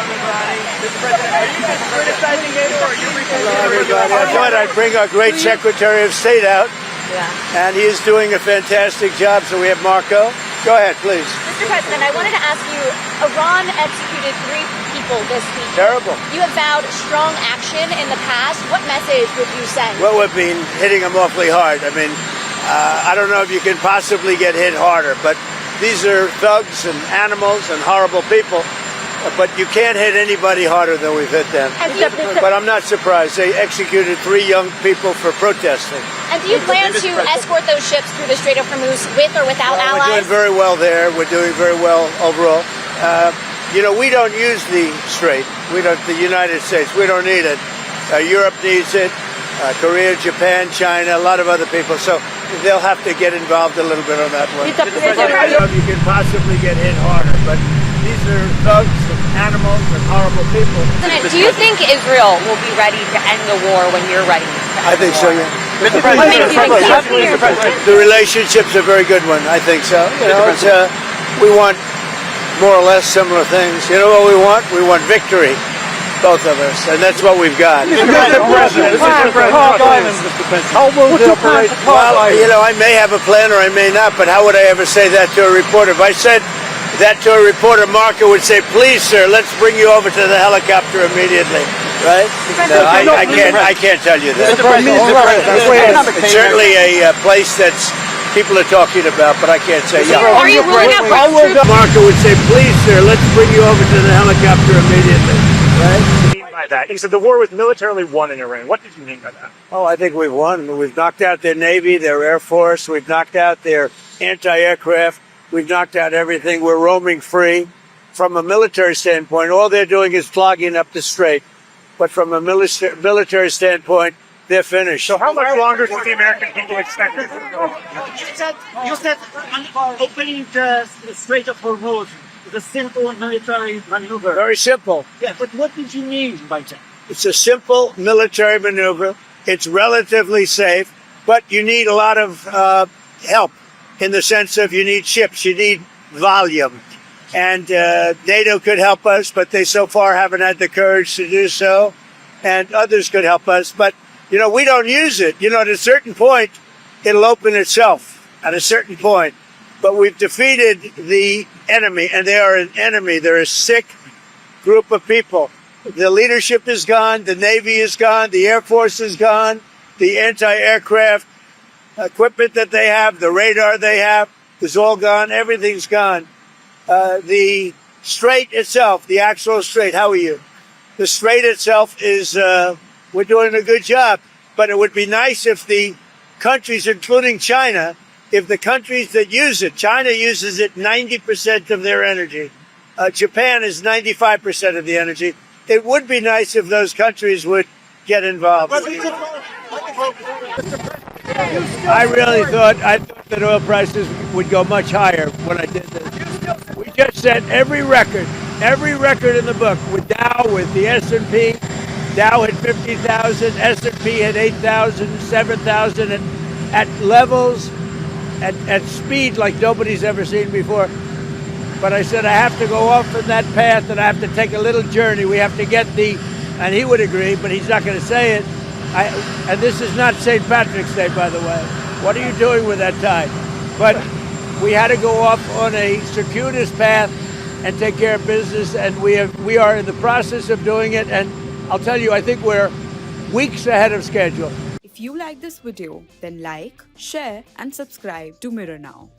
Mr. President, are you just criticizing NATO or are you Hello, everybody. I thought I'd bring our great Secretary of State out, and he is doing a fantastic job. So we have Marco. Go ahead, please. Mr. President, I wanted to ask you, Iran executed 3 people this week. Terrible. You have vowed strong action in the past. What message would you send? Well, we've been hitting them awfully hard. I mean, I don't know if you can possibly get hit harder, but these are thugs and animals and horrible people. But you can't hit anybody harder than we've hit them. But I'm not surprised. They executed 3 young people for protesting. And do you plan to escort those ships through the Strait of Hormuz with or without allies? We're doing very well there. We're doing very well overall. We don't use the strait. The United States. We don't need it. Europe needs it. Korea, Japan, China, a lot of other people. So they'll have to get involved a little bit on that one. I don't know if you can possibly get hit harder, but these are thugs and animals and horrible people. Do you think Israel will be ready to end the war when you're ready? I think so, yeah. Mr. President, The relationship's a very good one. I think so. We want more or less similar things. You know what we want? We want victory, both of us, and that's what we've got. how will the operation? Well, I may have a plan or I may not, but how would I ever say that to a reporter? If I said that to a reporter, Marco would say, "Please, sir, let's bring you over to the helicopter immediately." Right? No, I can't tell you that. It's certainly a place that's people are talking about, but I can't say. Yeah. Are you willing to Marco would say, "Please, sir, let's bring you over to the helicopter immediately." Right? What do you mean by that? He said the war was militarily won in Iran. What did you mean by that? Oh, I think we've won. We've knocked out their Navy, their Air Force. We've knocked out their anti-aircraft. We've knocked out everything. We're roaming free. From a military standpoint, all they're doing is clogging up the strait. But from a military standpoint, they're finished. So how much longer does the American people expect it? You said opening the Strait of Hormuz is a simple military maneuver. Very simple. Yeah, but what did you mean by that? It's a simple military maneuver. It's relatively safe, but you need a lot of help in the sense of you need ships, you need volume. And NATO could help us, but they so far haven't had the courage to do so. And others could help us, but, we don't use it. At a certain point, it'll open itself at a certain point. But we've defeated the enemy, and they are an enemy. They're a sick group of people. The leadership is gone. The Navy is gone. The Air Force is gone. The anti-aircraft equipment that they have, the radar they have, is all gone. Everything's gone. The strait itself, the actual strait, how are you? The strait itself is, we're doing a good job. But it would be nice if the countries, including China, if the countries that use it, China uses it 90% of their energy. Japan is 95% of the energy. It would be nice if those countries would get involved. I really thought that oil prices would go much higher when I did this. We just set every record in the book with Dow, with the S&P. Dow had 50,000, S&P had 8,000, 7,000 at levels, at speed like nobody's ever seen before. But I said I have to go off on that path and I have to take a little journey. We have to get and he would agree, but he's not going to say it. And this is not St. Patrick's Day, by the way. What are you doing with that tie? But we had to go off on a circuitous path and take care of business, and we are in the process of doing it. And I'll tell you, I think we're weeks ahead of schedule. If you like this video, then like, share, and subscribe to Mirror Now.